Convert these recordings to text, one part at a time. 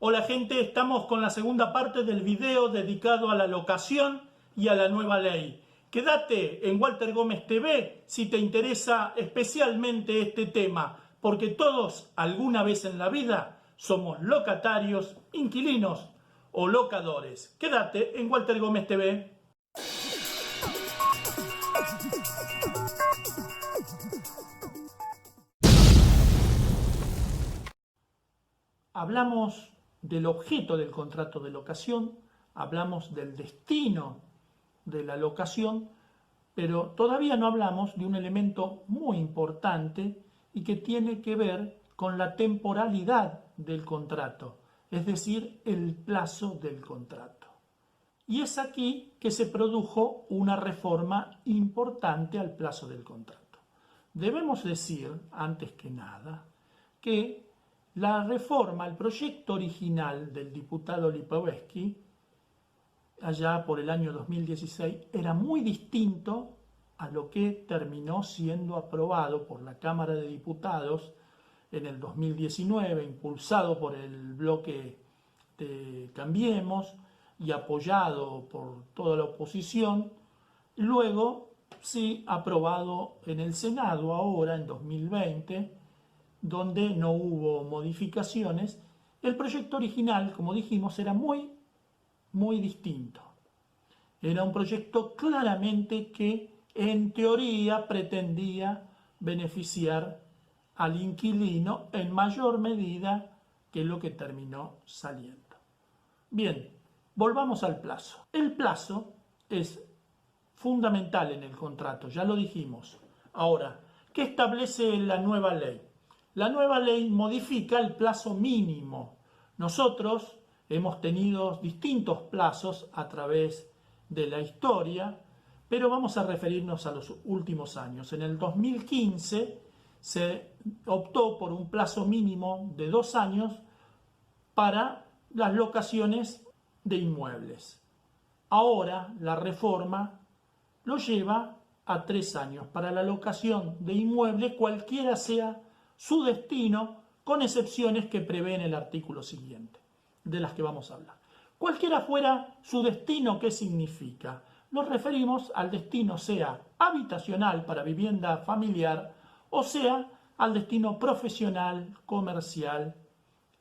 Hola gente, estamos con la segunda parte del video dedicado a la locación y a la nueva ley. Quédate en Walter Gómez TV si te interesa especialmente este tema, porque todos alguna vez en la vida somos locatarios, inquilinos o locadores. Quédate en Walter Gómez TV. Hablamos del objeto del contrato de locación, hablamos del destino de la locación, pero todavía no hablamos de un elemento muy importante y que tiene que ver con la temporalidad del contrato, es decir, el plazo del contrato. Y es aquí que se produjo una reforma importante al plazo del contrato. Debemos decir, antes que nada, que la reforma, el proyecto original del diputado Lipovetsky, allá por el año 2016, era muy distinto a lo que terminó siendo aprobado por la Cámara de Diputados en el 2019, impulsado por el bloque de Cambiemos y apoyado por toda la oposición. Luego, sí, aprobado en el Senado ahora, en 2020, donde no hubo modificaciones. El proyecto original, como dijimos, era muy distinto. Era un proyecto claramente que en teoría pretendía beneficiar al inquilino en mayor medida que lo que terminó saliendo. Bien, volvamos al plazo. El plazo es fundamental en el contrato, ya lo dijimos. Ahora, ¿qué establece la nueva ley? La nueva ley modifica el plazo mínimo. Nosotros hemos tenido distintos plazos a través de la historia, pero vamos a referirnos a los últimos años. En el 2015 se optó por un plazo mínimo de 2 años para las locaciones de inmuebles. Ahora la reforma lo lleva a 3 años para la locación de inmuebles, cualquiera sea su destino, con excepciones que prevé en el artículo siguiente, de las que vamos a hablar. Cualquiera fuera su destino, ¿qué significa? Nos referimos al destino sea habitacional para vivienda familiar o sea al destino profesional, comercial,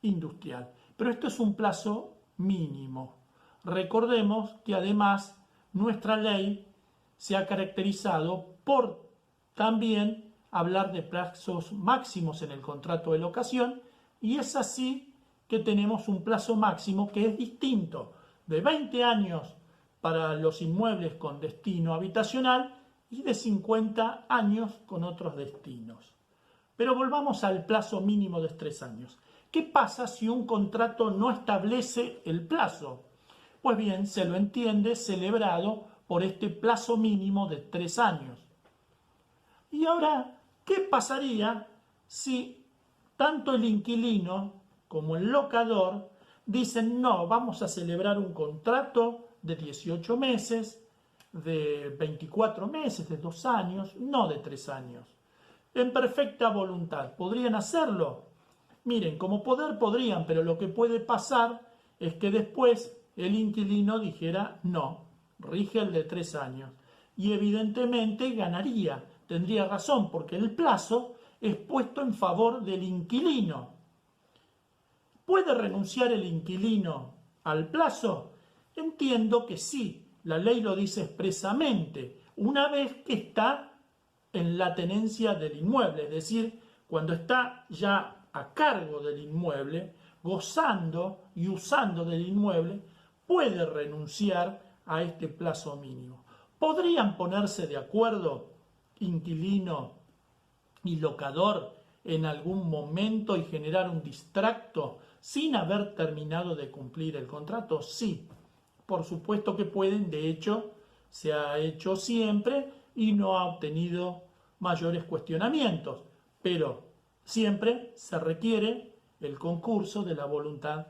industrial. Pero esto es un plazo mínimo. Recordemos que además nuestra ley se ha caracterizado por también hablar de plazos máximos en el contrato de locación, y es así que tenemos un plazo máximo que es distinto, de 20 años para los inmuebles con destino habitacional y de 50 años con otros destinos. Pero volvamos al plazo mínimo de 3 años. ¿Qué pasa si un contrato no establece el plazo? Pues bien, se lo entiende celebrado por este plazo mínimo de 3 años. Y ahora, ¿qué pasaría si tanto el inquilino como el locador dicen no, vamos a celebrar un contrato de 18 meses, de 24 meses, de 2 años, no de 3 años? En perfecta voluntad, ¿podrían hacerlo? Miren, como poder podrían, pero lo que puede pasar es que después el inquilino dijera no, rige el de 3 años. Y evidentemente ganaría, tendría razón, porque el plazo es puesto en favor del inquilino. ¿Puede renunciar el inquilino al plazo? Entiendo que sí, la ley lo dice expresamente, una vez que está en la tenencia del inmueble, es decir, cuando está ya a cargo del inmueble, gozando y usando del inmueble, puede renunciar a este plazo mínimo. ¿Podrían ponerse de acuerdo inquilino y locador en algún momento y generar un distracto sin haber terminado de cumplir el contrato? Sí, por supuesto que pueden, de hecho se ha hecho siempre y no ha obtenido mayores cuestionamientos, pero siempre se requiere el concurso de la voluntad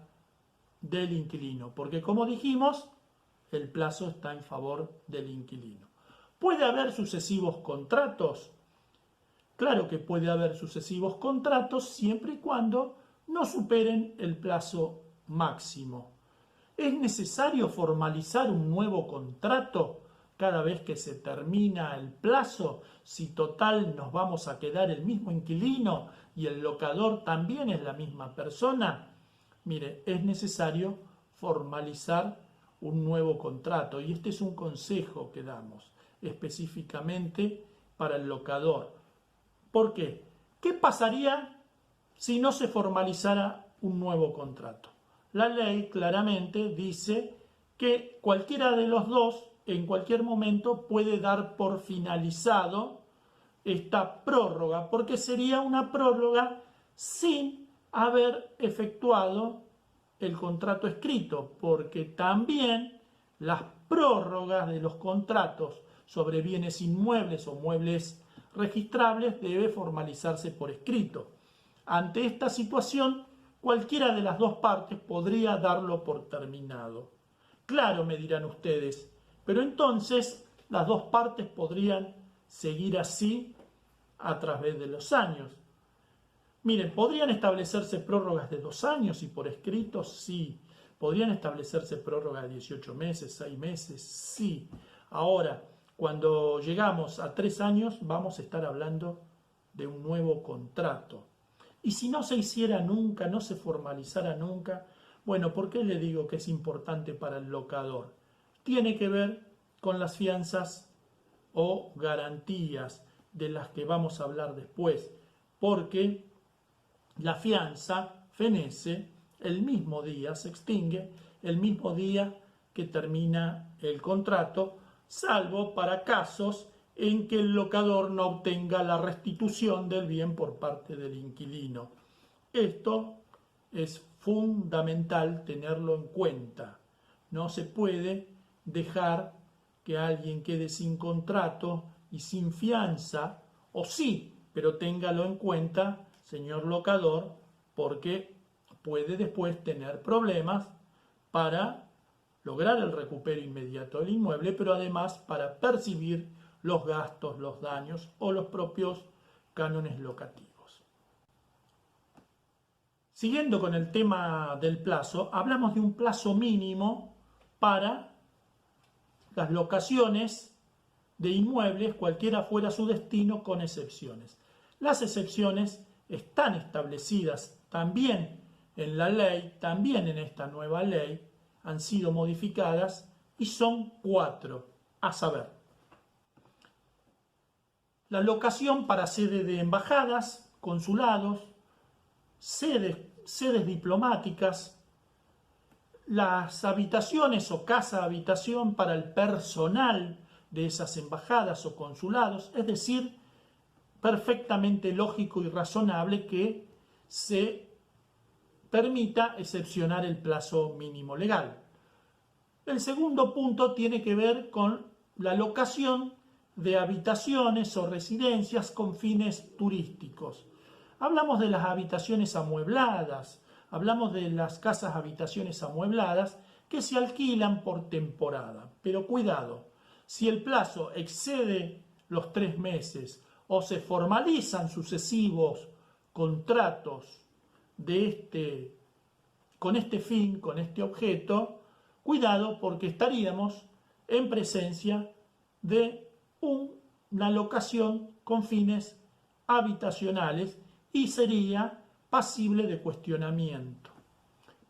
del inquilino, porque como dijimos, el plazo está en favor del inquilino. ¿Puede haber sucesivos contratos? Claro que puede haber sucesivos contratos siempre y cuando no superen el plazo máximo. ¿Es necesario formalizar un nuevo contrato cada vez que se termina el plazo? Si total nos vamos a quedar el mismo inquilino y el locador también es la misma persona. Mire, es necesario formalizar un nuevo contrato y este es un consejo que damos específicamente para el locador. ¿Por qué? ¿Qué pasaría si no se formalizara un nuevo contrato? La ley claramente dice que cualquiera de los dos en cualquier momento puede dar por finalizado esta prórroga, porque sería una prórroga sin haber efectuado el contrato escrito, porque también las prórrogas de los contratos sobre bienes inmuebles o muebles registrables debe formalizarse por escrito. Ante esta situación, cualquiera de las dos partes podría darlo por terminado. Claro, me dirán ustedes, pero entonces las dos partes podrían seguir así a través de los años. Miren, ¿podrían establecerse prórrogas de 2 años y por escrito? Sí. ¿Podrían establecerse prórrogas de 18 meses, 6 meses? Sí. Ahora, cuando llegamos a 3 años, vamos a estar hablando de un nuevo contrato. Y si no se hiciera nunca, no se formalizara nunca, bueno, ¿por qué le digo que es importante para el locador? Tiene que ver con las fianzas o garantías de las que vamos a hablar después, porque la fianza fenece el mismo día, se extingue el mismo día que termina el contrato, salvo para casos en que el locador no obtenga la restitución del bien por parte del inquilino. Esto es fundamental tenerlo en cuenta. No se puede dejar que alguien quede sin contrato y sin fianza, o sí, pero téngalo en cuenta, señor locador, porque puede después tener problemas para lograr el recupero inmediato del inmueble, pero además para percibir los gastos, los daños o los propios cánones locativos. Siguiendo con el tema del plazo, hablamos de un plazo mínimo para las locaciones de inmuebles, cualquiera fuera su destino, con excepciones. Las excepciones están establecidas también en la ley, también en esta nueva ley, han sido modificadas y son 4, a saber, la locación para sede de embajadas, consulados, sedes diplomáticas, las habitaciones o casa habitación para el personal de esas embajadas o consulados, es decir, perfectamente lógico y razonable que se permita excepcionar el plazo mínimo legal. El segundo punto tiene que ver con la locación de habitaciones o residencias con fines turísticos. Hablamos de las habitaciones amuebladas, hablamos de las casas habitaciones amuebladas que se alquilan por temporada. Pero cuidado, si el plazo excede los 3 meses o se formalizan sucesivos contratos con este fin, con este objeto, cuidado porque estaríamos en presencia de una locación con fines habitacionales y sería pasible de cuestionamiento.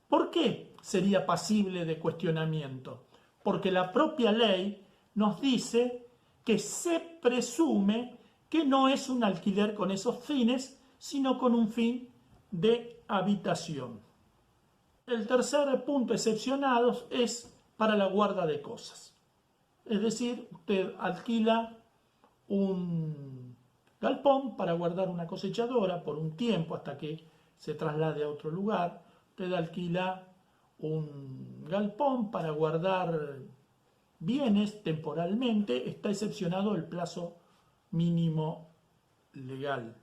¿Por qué sería pasible de cuestionamiento? Porque la propia ley nos dice que se presume que no es un alquiler con esos fines, sino con un fin de habitación. El tercer punto excepcionado es para la guarda de cosas. Es decir, usted alquila un galpón para guardar una cosechadora por un tiempo hasta que se traslade a otro lugar. Usted alquila un galpón para guardar bienes temporalmente. Está excepcionado el plazo mínimo legal.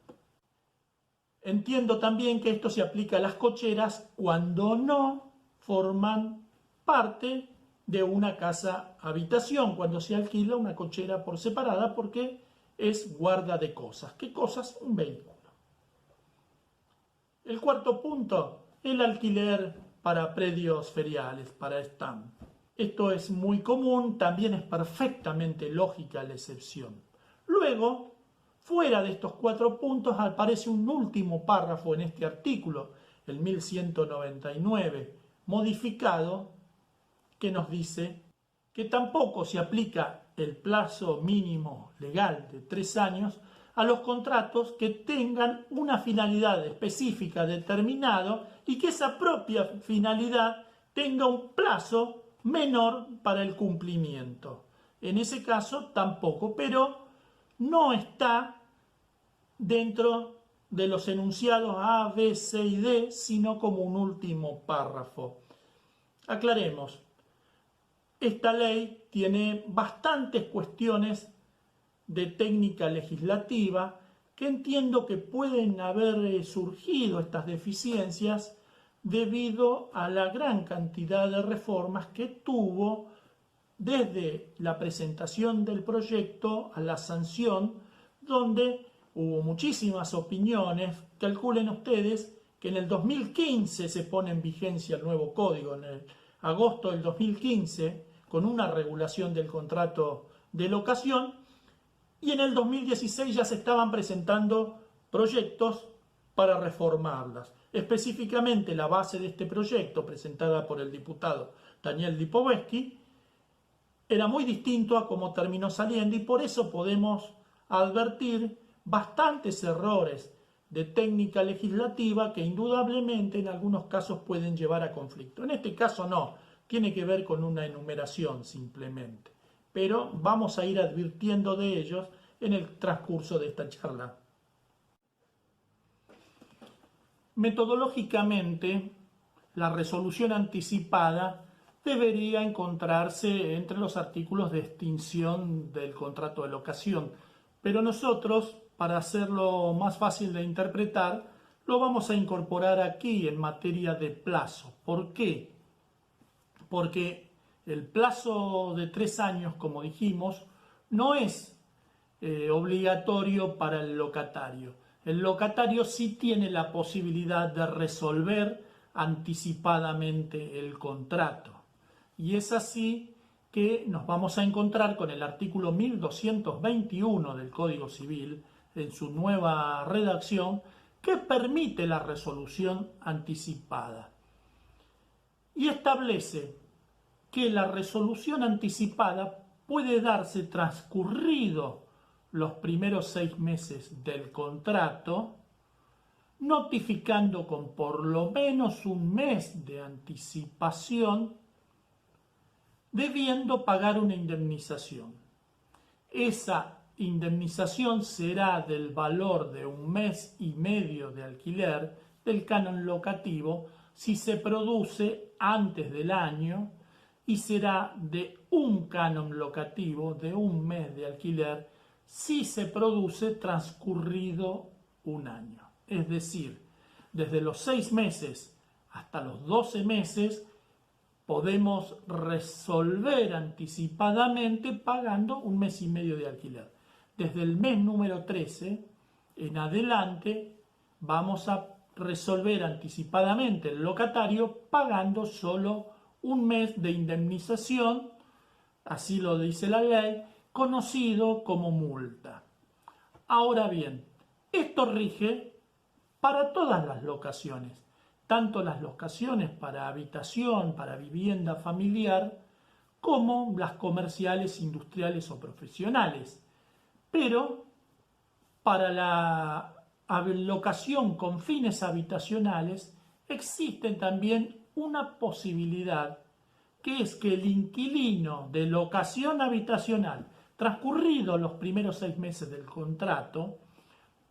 Entiendo también que esto se aplica a las cocheras cuando no forman parte de una casa habitación, cuando se alquila una cochera por separada porque es guarda de cosas. ¿Qué cosas? Un vehículo. El cuarto punto, el alquiler para predios feriales, para stand. Esto es muy común, también es perfectamente lógica la excepción. Luego, fuera de estos 4 puntos, aparece un último párrafo en este artículo, el 1199, modificado, que nos dice que tampoco se aplica el plazo mínimo legal de 3 años a los contratos que tengan una finalidad específica determinada y que esa propia finalidad tenga un plazo menor para el cumplimiento. En ese caso tampoco, pero no está dentro de los enunciados A, B, C y D, sino como un último párrafo. Aclaremos, esta ley tiene bastantes cuestiones de técnica legislativa que entiendo que pueden haber surgido estas deficiencias debido a la gran cantidad de reformas que tuvo desde la presentación del proyecto a la sanción, donde hubo muchísimas opiniones. Calculen ustedes que en el 2015 se pone en vigencia el nuevo código, en el agosto del 2015, con una regulación del contrato de locación, y en el 2016 ya se estaban presentando proyectos para reformarlas. Específicamente la base de este proyecto, presentada por el diputado Daniel Lipovetsky, era muy distinto a cómo terminó saliendo, y por eso podemos advertir bastantes errores de técnica legislativa que indudablemente en algunos casos pueden llevar a conflicto. En este caso no, tiene que ver con una enumeración simplemente, pero vamos a ir advirtiendo de ellos en el transcurso de esta charla. Metodológicamente, la resolución anticipada debería encontrarse entre los artículos de extinción del contrato de locación, pero nosotros, para hacerlo más fácil de interpretar, lo vamos a incorporar aquí en materia de plazo. ¿Por qué? Porque el plazo de 3 años, como dijimos, no es obligatorio para el locatario. El locatario sí tiene la posibilidad de resolver anticipadamente el contrato. Y es así que nos vamos a encontrar con el artículo 1221 del Código Civil, en su nueva redacción, que permite la resolución anticipada. Y establece que la resolución anticipada puede darse transcurrido los primeros 6 meses del contrato, notificando con por lo menos un mes de anticipación, debiendo pagar una indemnización. Esa indemnización será del valor de 1 mes y medio de alquiler del canon locativo si se produce antes del año, y será de un canon locativo de 1 mes de alquiler si se produce transcurrido 1 año. Es decir, desde los 6 meses hasta los 12 meses podemos resolver anticipadamente pagando 1 mes y medio de alquiler. Desde el mes número 13 en adelante vamos a resolver anticipadamente el locatario pagando solo 1 mes de indemnización, así lo dice la ley, conocido como multa. Ahora bien, esto rige para todas las locaciones, tanto las locaciones para habitación, para vivienda familiar, como las comerciales, industriales o profesionales. Pero para la locación con fines habitacionales existe también una posibilidad, que es que el inquilino de locación habitacional, transcurridos los primeros 6 meses del contrato,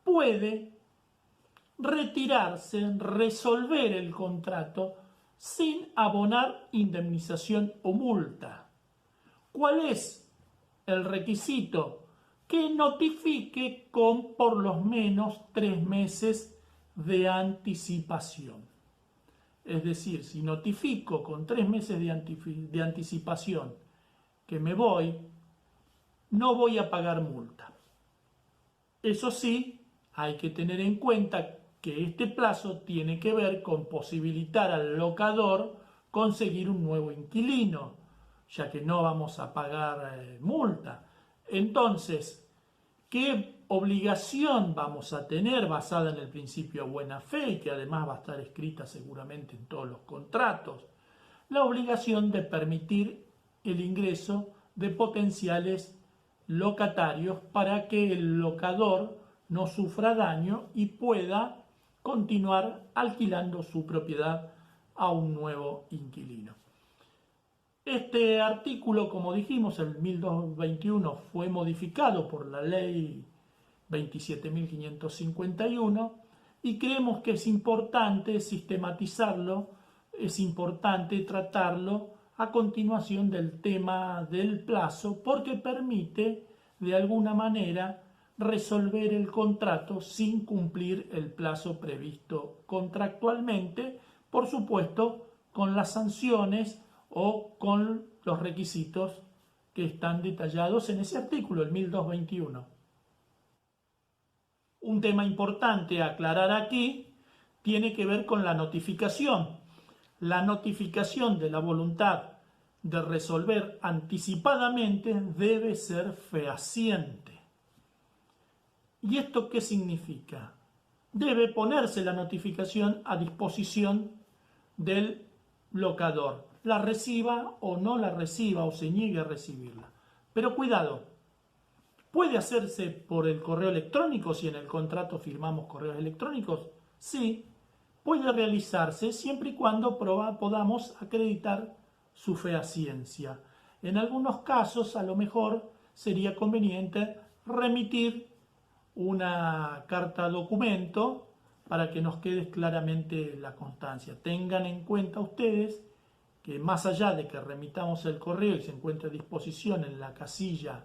puede retirarse, resolver el contrato sin abonar indemnización o multa. ¿Cuál es el requisito? Que notifique con por lo menos 3 meses de anticipación. Es decir, si notifico con 3 meses de anticipación que me voy, no voy a pagar multa. Eso sí, hay que tener en cuenta que este plazo tiene que ver con posibilitar al locador conseguir un nuevo inquilino, ya que no vamos a pagar multa. Entonces, ¿qué obligación vamos a tener basada en el principio de buena fe y que además va a estar escrita seguramente en todos los contratos? La obligación de permitir el ingreso de potenciales locatarios para que el locador no sufra daño y pueda continuar alquilando su propiedad a un nuevo inquilino. Este artículo, como dijimos, el 1221 fue modificado por la ley 27.551 y creemos que es importante sistematizarlo, es importante tratarlo a continuación del tema del plazo porque permite de alguna manera resolver el contrato sin cumplir el plazo previsto contractualmente, por supuesto con las sanciones o con los requisitos que están detallados en ese artículo, el 1221. Un tema importante a aclarar aquí tiene que ver con la notificación. La notificación de la voluntad de resolver anticipadamente debe ser fehaciente. ¿Y esto qué significa? Debe ponerse la notificación a disposición del locador, la reciba o no la reciba o se niegue a recibirla. Pero cuidado, ¿puede hacerse por el correo electrónico si en el contrato firmamos correos electrónicos? Sí, puede realizarse siempre y cuando podamos acreditar su fehaciencia. En algunos casos, a lo mejor sería conveniente remitir una carta documento para que nos quede claramente la constancia. Tengan en cuenta ustedes que más allá de que remitamos el correo y se encuentre a disposición en la casilla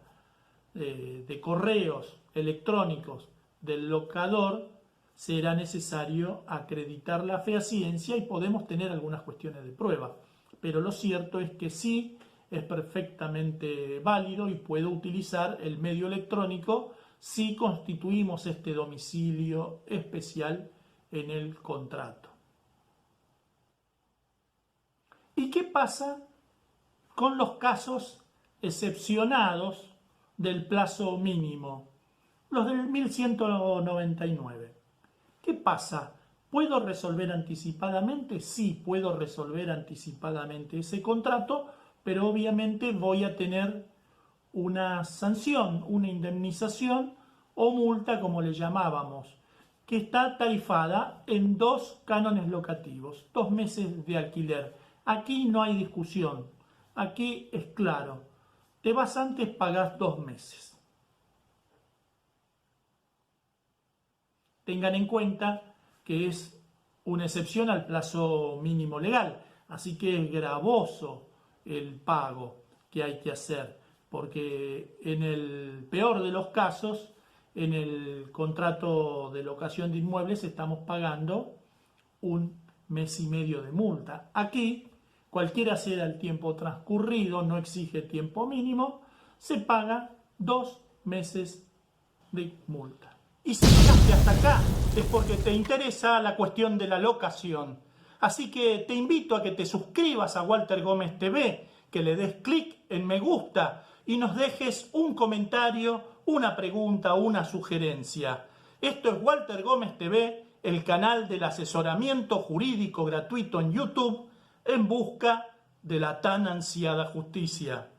de correos electrónicos del locador, será necesario acreditar la fehaciencia y podemos tener algunas cuestiones de prueba. Pero lo cierto es que sí es perfectamente válido y puedo utilizar el medio electrónico si constituimos este domicilio especial en el contrato. ¿Y qué pasa con los casos excepcionados del plazo mínimo? Los del 1199. ¿Qué pasa? ¿Puedo resolver anticipadamente? Sí, puedo resolver anticipadamente ese contrato, pero obviamente voy a tener una sanción, una indemnización o multa, como le llamábamos, que está tarifada en 2 cánones locativos, 2 meses de alquiler. Aquí no hay discusión, aquí es claro, te vas antes, pagás 2 meses. Tengan en cuenta que es una excepción al plazo mínimo legal, así que es gravoso el pago que hay que hacer, porque en el peor de los casos, en el contrato de locación de inmuebles estamos pagando 1 mes y medio de multa. Aquí, cualquiera sea el tiempo transcurrido, no exige tiempo mínimo, se paga 2 meses de multa. Y si llegaste hasta acá es porque te interesa la cuestión de la locación. Así que te invito a que te suscribas a Walter Gómez TV, que le des clic en me gusta y nos dejes un comentario, una pregunta o una sugerencia. Esto es Walter Gómez TV, el canal del asesoramiento jurídico gratuito en YouTube en busca de la tan ansiada justicia.